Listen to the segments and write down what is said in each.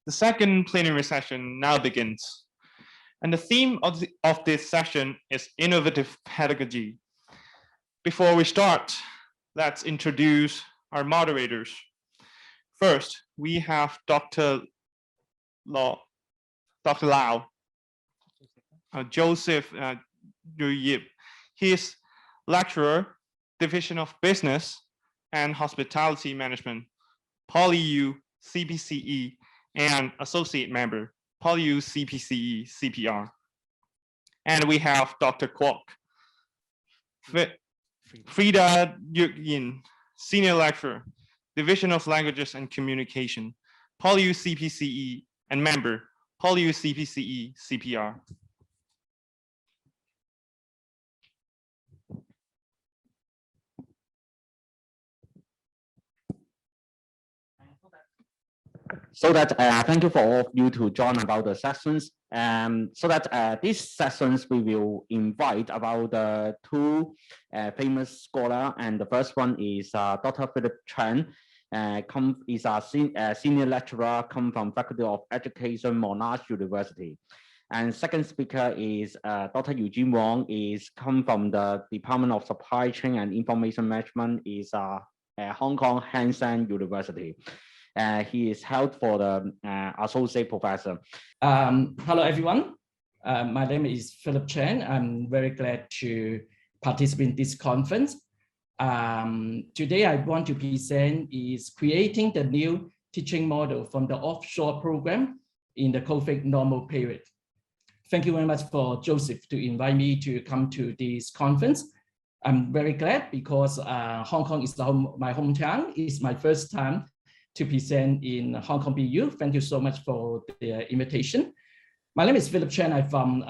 The second plenary session now begins. And the theme of this session is innovative pedagogy. Before we start, let's introduce our moderators. First, we have Dr. Lau, Joseph Yip. He is lecturer, Division of Business and Hospitality Management, PolyU CPCE, and associate member, PolyU CPCECPR. And we have Dr. Kwok, Frida Yin, senior lecturer, Division of Languages and Communication, PolyU CPCE, and member, PolyU CPCECPR. So that thank you for all of you to join about the sessions. So that these sessions we will invite about two famous scholars, and the first one is Dr. Philip Chen. Is a senior lecturer, come from Faculty of Education, Monash University. And second speaker is Dr. Eugene Wong, is come from the Department of Supply Chain and Information Management, is Hong Kong Hang Seng University. He is held for the associate professor. Hello, everyone. My name is Philip Chen. I'm very glad to participate in this conference. Today, I want to present is creating the new teaching model from the offshore program in the COVID normal period. Thank you very much for Joseph to invite me to come to this conference. I'm very glad because Hong Kong is my hometown. It's my first time to present in Hong Kong BU. Thank you so much for the invitation. My name is Philip Chen. I'm from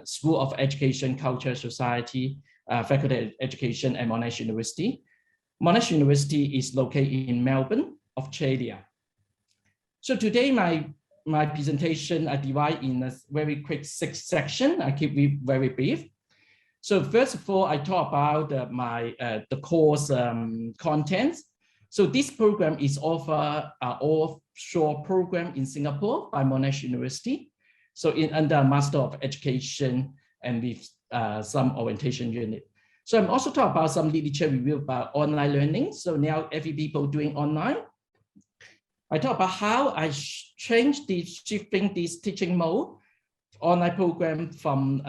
School of Education, Culture, Society, Faculty of Education at Monash University. Monash University is located in Melbourne, Australia. So today, my presentation I divide in a very quick 6 sections. I keep it very brief. So first of all, I talk about the course contents. So this program is offered offshore program in Singapore by Monash University. So under Master of Education and with some orientation unit. So I'm also talking about some literature review about online learning. So now every people doing online. I talk about how I shifting this teaching mode online program from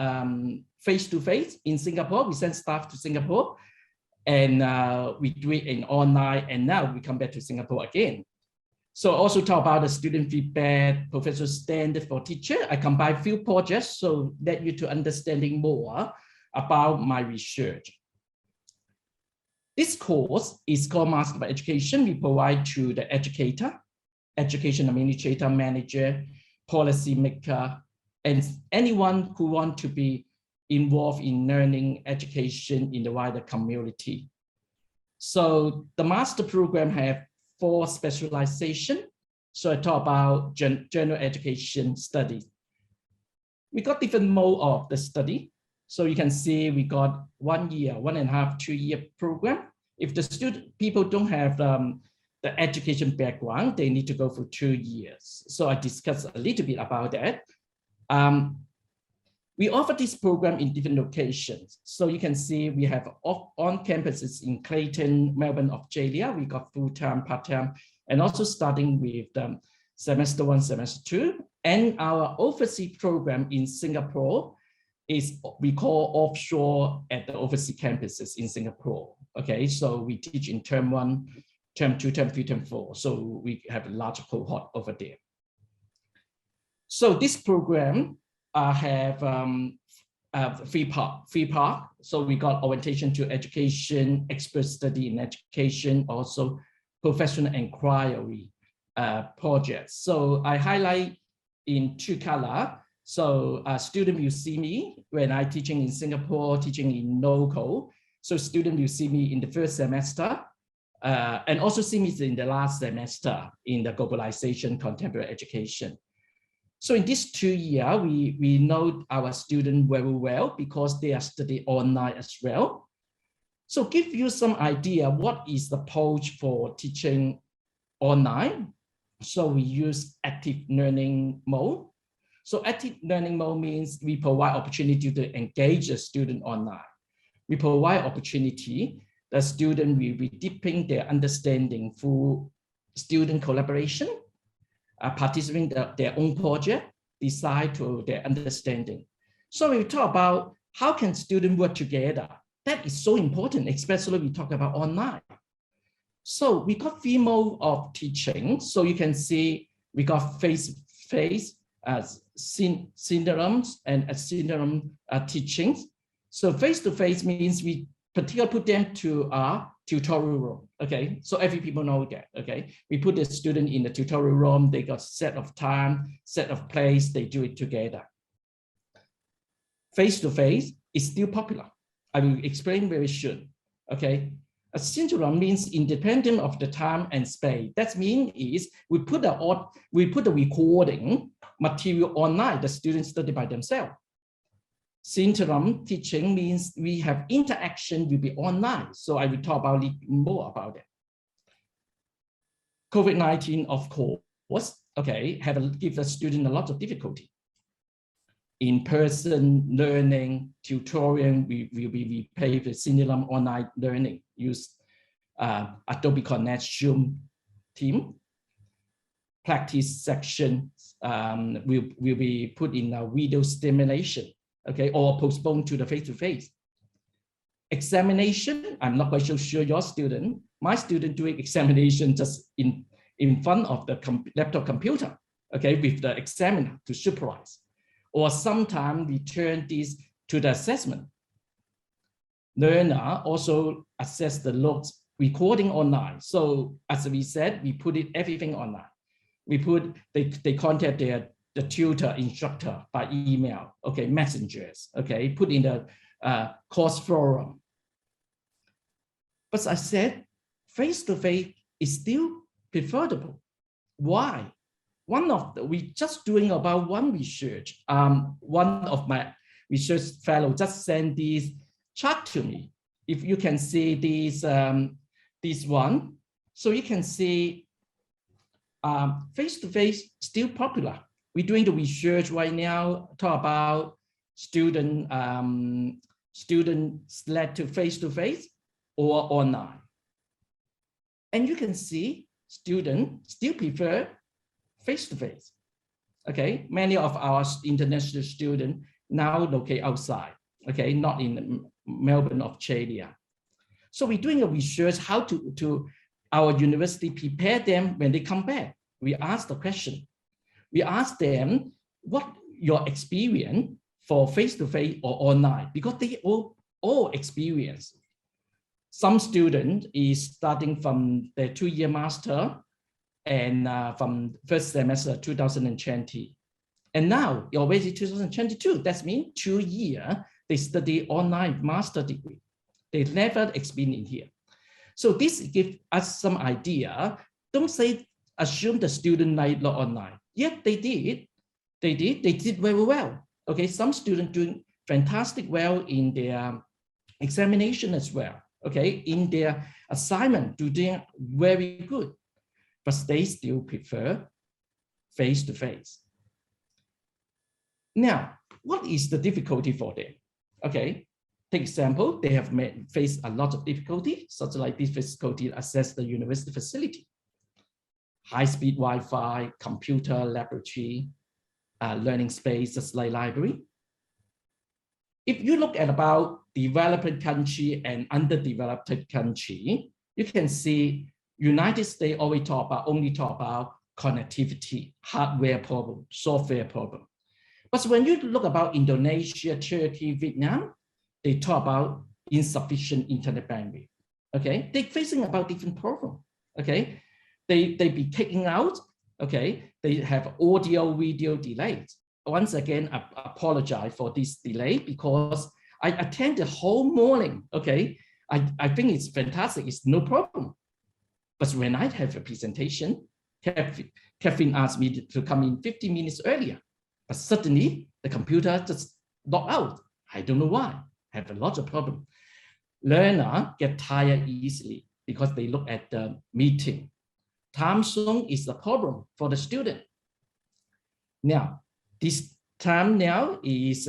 face-to-face in Singapore. We send staff to Singapore. And we do it in online, and now we come back to Singapore again. So also talk about the student feedback, professor standard for teacher. I combine few projects so that you to understanding more about my research. This course is called Master of Education. We provide to the educator, education administrator, manager, policy maker, and anyone who want to be involved in learning education in the wider community. So the master program have 4 specializations. So I talk about general education studies. We got different mode of the study. So you can see we got 1 year, 1.5, 2 year program. If the people don't have the education background, they need to go for 2 years. So I discussed a little bit about that. We offer this program in different locations. So you can see we have on campuses in Clayton, Melbourne, Australia. We got full-time, part-time, and also starting with semester 1, semester 2. And our overseas program in Singapore is we call offshore at the overseas campuses in Singapore. Okay, so we teach in term 1, term 2, term 3, term 4. So we have a large cohort over there. So this program have 3 part. So we got orientation to education, expert study in education, also professional inquiry projects. So I highlight in 2 color. So student will see me when I teaching in Singapore, teaching in local. So student will see me in the first semester and also see me in the last semester in the globalization contemporary education. So in this 2 years, we know our students very well because they are studying online as well. So give you some idea what is the approach for teaching online. So we use active learning mode. So active learning mode means we provide opportunity to engage the student online. We provide opportunity the student will be deepening their understanding through student collaboration, participating in their own project, decide to their understanding. So we talk about how can students work together. That is so important, especially we talk about online. So we got 3 modes of teaching. So you can see we got face-to-face, syndromes and asynchronous teachings. So face-to-face means we particularly put them to our tutorial room. Okay, so every people know that. Okay, we put the student in the tutorial room. They got set of time, set of place. They do it together. Face-to-face is still popular. I will explain very soon. Okay, asynchronous means independent of the time and space. That means is we put the recording material online. The students study by themselves. Synchronous teaching means we have interaction will be online. So I will talk about it more about it. COVID-19, of course, okay, give the student a lot of difficulty. In-person learning, tutorial, we replace the synchronous online learning, use Adobe Connect Zoom team. Practice sections will be put in a video stimulation, okay, or postponed to the face-to-face. Examination, I'm not quite so sure your student. My student doing examination just in front of the laptop computer, okay, with the examiner to supervise. Or sometimes we turn this to the assessment. Learner also assess the notes recording online. So as we said, we put everything online. We put, they contact the tutor, instructor by email, okay, messengers, okay, put in the course forum. But as I said, face-to-face is still preferable. Why? We just doing about one research. One of my research fellow just sent this chart to me. If you can see this one, so you can see face-to-face still popular. We're doing the research right now, talk about student led to face-to-face or online. And you can see students still prefer face-to-face. Okay, many of our international students now locate outside, okay, not in Melbourne, Australia. So we're doing a research how to our university prepare them when they come back. We ask the question. We ask them what your experience for face-to-face or online, because they all experience. Some student is starting from their 2-year master and from first semester 2020. And now already 2022, that means 2 years they study online master degree. They never experience in here. So this gives us some idea. Don't assume the student like online. Yet they did. They did very well. Okay, some students doing fantastic well in their examination as well. Okay, in their assignment, doing very good, but they still prefer face-to-face. Now, what is the difficulty for them? Okay, take example, they have faced a lot of difficulty, such like this difficulty access the university facility, high-speed Wi-Fi, computer, laboratory, learning space, just like library. If you look at about developed country and underdeveloped country, you can see United States only talk about connectivity, hardware problem, software problem. But when you look about Indonesia, Turkey, Vietnam, they talk about insufficient internet bandwidth. Okay, they're facing about different problem. Okay, they be kicking out. Okay, they have audio, video delays. Once again, I apologize for this delay because I attend the whole morning. Okay, I think it's fantastic. It's no problem. But when I have a presentation, Catherine asked me to come in 15 minutes earlier. But suddenly the computer just locked out. I don't know why. I have a lot of problem. Learner get tired easily because they look at the meeting. time zone is the problem for the student. Now, this time now is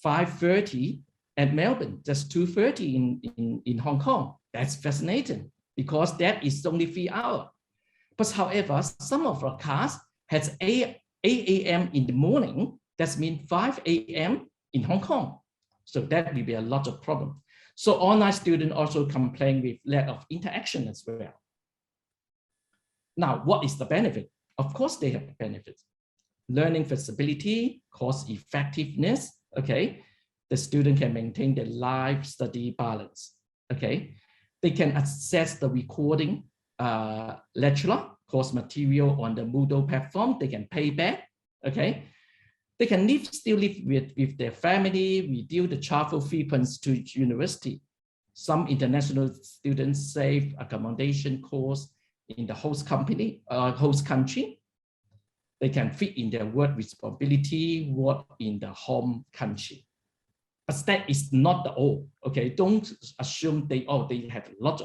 5:30 at Melbourne, just 2:30 in Hong Kong. That's fascinating because that is only 3 hours. But however, some of our class has 8 a.m. in the morning. That means 5 a.m. in Hong Kong. So that will be a lot of problem. So online students also complain with lack of interaction as well. Now, what is the benefit? Of course, they have benefits. Learning flexibility, cost effectiveness, okay? The student can maintain the life study balance, okay? They can access the recording lecture, course material on the Moodle platform. They can pay back, okay? They can still live with their family, reduce the travel frequency to university. Some international students save accommodation costs in the host company, host country. They can fit in their work responsibility, work in the home country. But that is not the all, okay? Don't assume they have lots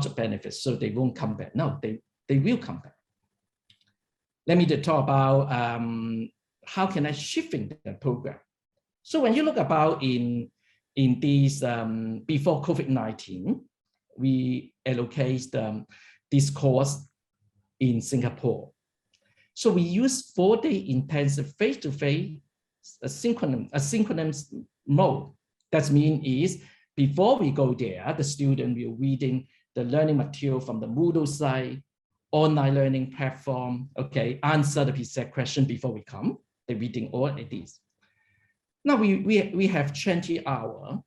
of benefits, so they won't come back. No, they will come back. Let me talk about how can I shifting the program. So when you look about in these before COVID-19, we allocate this course in Singapore. So we use 4-day intensive face-to-face asynchronous mode. That means is before we go there, the student will reading the learning material from the Moodle site, online learning platform, okay, answer the PCEC question before we come. They're reading all of these. Now we have 20-hour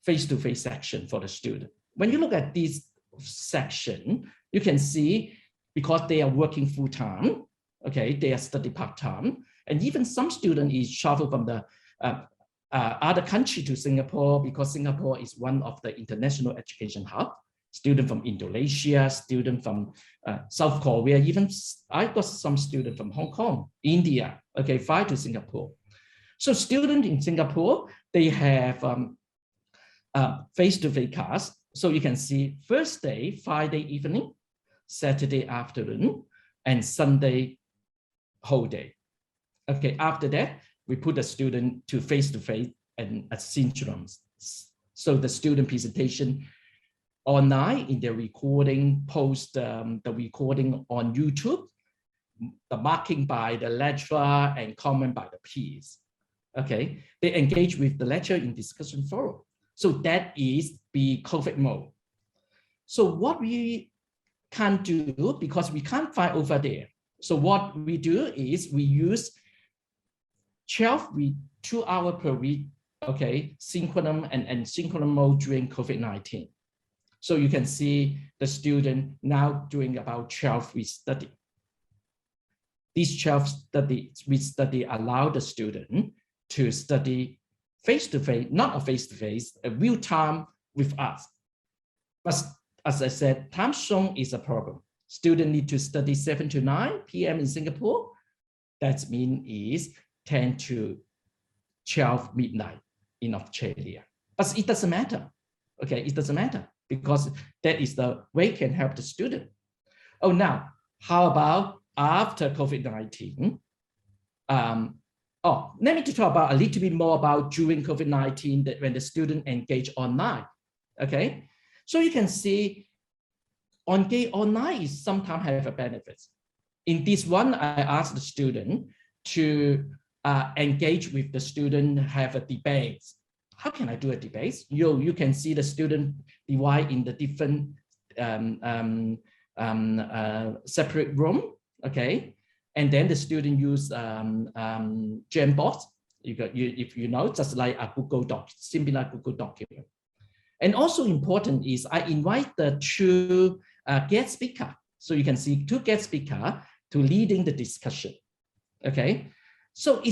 face-to-face section for the student. When you look at this section, you can see because they are working full-time, okay, they are study part-time, and even some student is travel from the other country to Singapore because Singapore is one of the international education hub. Student from Indonesia, student from South Korea, even I got some student from Hong Kong, India, okay, fly to Singapore. So student in Singapore, they have face-to-face class. So you can see first day, Friday evening, Saturday afternoon, and Sunday whole day. Okay, after that, we put the student to face-to-face and asynchronous. So the student presentation online in their recording, post the recording on YouTube, the marking by the lecturer and comment by the peers. Okay, they engage with the lecturer in discussion forum. So that is the COVID mode. So what we can't do, because we can't find over there. So what we do is we use 2 hours per week, okay, synchronous and asynchronous mode during COVID-19. So you can see the student now doing about 12 week study. These 12 week study allow the student to study face-to-face, not a face-to-face, a real time with us. But as I said, time zone is a problem. Students need to study 7 to 9 p.m. in Singapore. That means is 10 to 12 midnight in Australia. But it doesn't matter. Okay, it doesn't matter because that is the way can help the student. Oh, now, how about after COVID-19? Let me talk about a little bit more about during COVID-19 that when the student engage online. Okay, so you can see engage online is sometimes have a benefit. In this one, I asked the student to engage with the student, have a debate. How can I do a debate? You can see the student divide in the different separate room, okay? And then the student use Jamboard. If you know, just like a Google Doc, similar Google document. And also important is I invite the 2 guest speaker. So you can see 2 guest speaker to leading the discussion, okay? So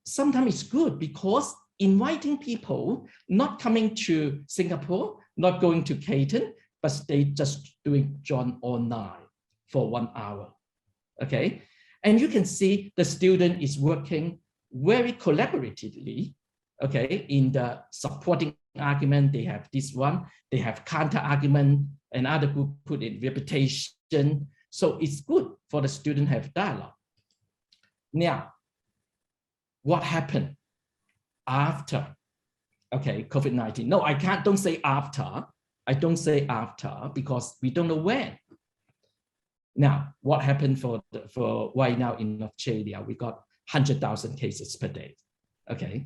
sometimes it's good because inviting people not coming to Singapore, not going to Caton, but they just doing join online for 1 hour, okay? And you can see the student is working very collaboratively, okay? In the supporting argument, they have this one, they have counter argument, another group put in reputation, question. So it's good for the student to have dialogue. Now, what happened after, okay, COVID-19? No, I don't say after. I don't say after because we don't know when. Now, what happened for right now in Australia? We got 100,000 cases per day. Okay,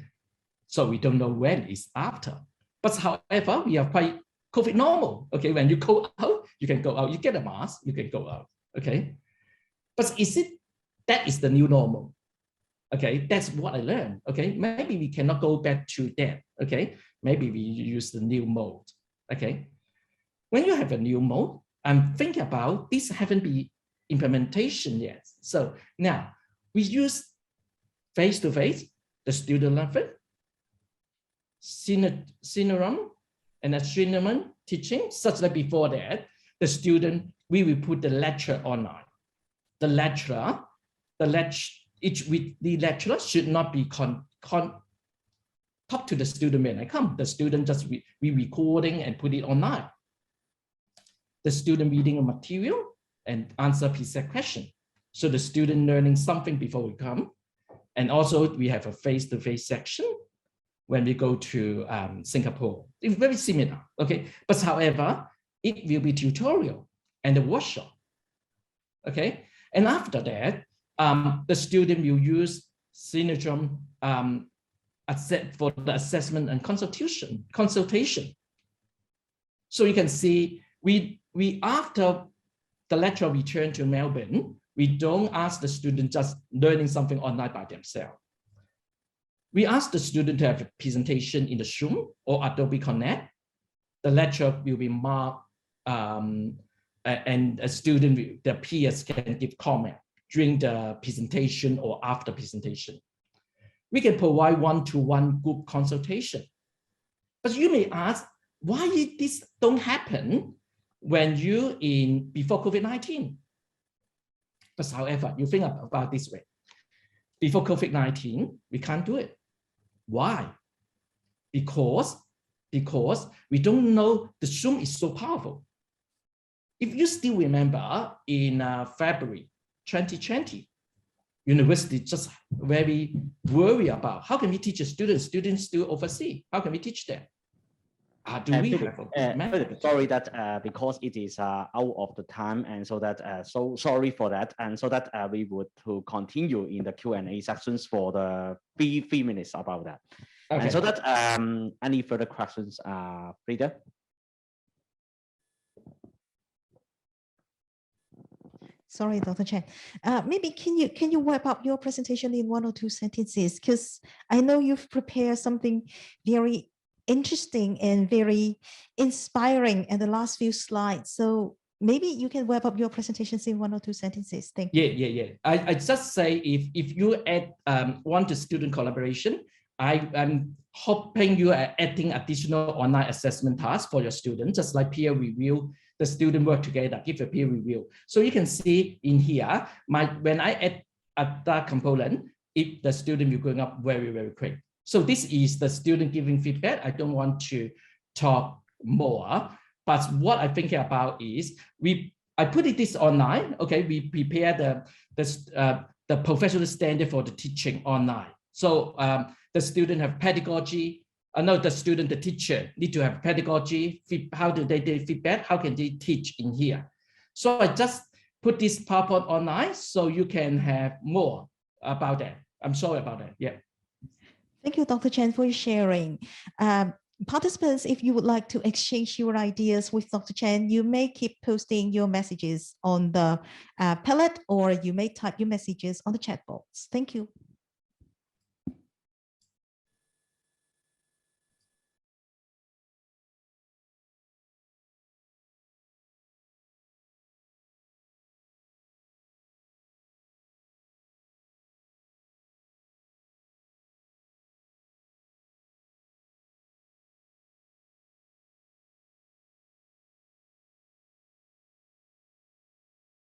so we don't know when it's after. But however, we are quite COVID normal. Okay, when you go out, you can go out. You get a mask, you can go out. Okay, but that is the new normal? Okay, that's what I learned. Okay, maybe we cannot go back to that. Okay, maybe we use the new mode. Okay, when you have a new mode, I'm thinking about this haven't been implementation yet. So now we use face-to-face, the student level, synonym and asynchronous teaching, such that before that, the student, we will put the lecture online. The lecturer should not be talk to the student when I come. The student just be recording and put it online. The student reading a material and answer preset question. So the student learning something before we come. And also we have a face-to-face section when we go to Singapore. It's very similar, okay? But however, it will be tutorial and the workshop, okay? And after that, the student will use Synergum for the assessment and consultation. So you can see, we after the lecture return to Melbourne, we don't ask the student just learning something online by themselves. We ask the student to have a presentation in the Zoom or Adobe Connect. The lecture will be marked and a student, the peers can give comment during the presentation or after presentation. We can provide one-to-one group consultation. But you may ask, why this don't happen when you before COVID-19? But however, you think about this way. Before COVID-19, we can't do it. Why? Because we don't know the Zoom is so powerful. If you still remember in February 2020, university just very worried about how can we teach a students still overseas? How can we teach them? Sorry that because it is out of the time, and so that so sorry for that, and so that we would to continue in the Q&A sections for the three minutes about that. Okay. And so that any further questions, Frida? Sorry, Dr. Chen. Maybe can you wrap up your presentation in 1 or 2 sentences? Because I know you've prepared something very interesting and very inspiring in the last few slides. So maybe you can wrap up your presentations in 1 or 2 sentences. Thank you. Yeah. I just say if you want the student collaboration, I'm hoping you are adding additional online assessment tasks for your students, just like peer review. The student work together, give a peer review. So you can see in here, when I add that component, if the student will going up very, very quick. So this is the student giving feedback. I don't want to talk more, but what I think about is I put this online. Okay, we prepare the professional standard for the teaching online. So the student have pedagogy. The teacher need to have pedagogy. How do they do feedback? How can they teach in here? So I just put this PowerPoint online so you can have more about that. I'm sorry about that. Yeah. Thank you, Dr. Chen, for sharing. Participants, if you would like to exchange your ideas with Dr. Chen, you may keep posting your messages on the Padlet, or you may type your messages on the chat box. Thank you.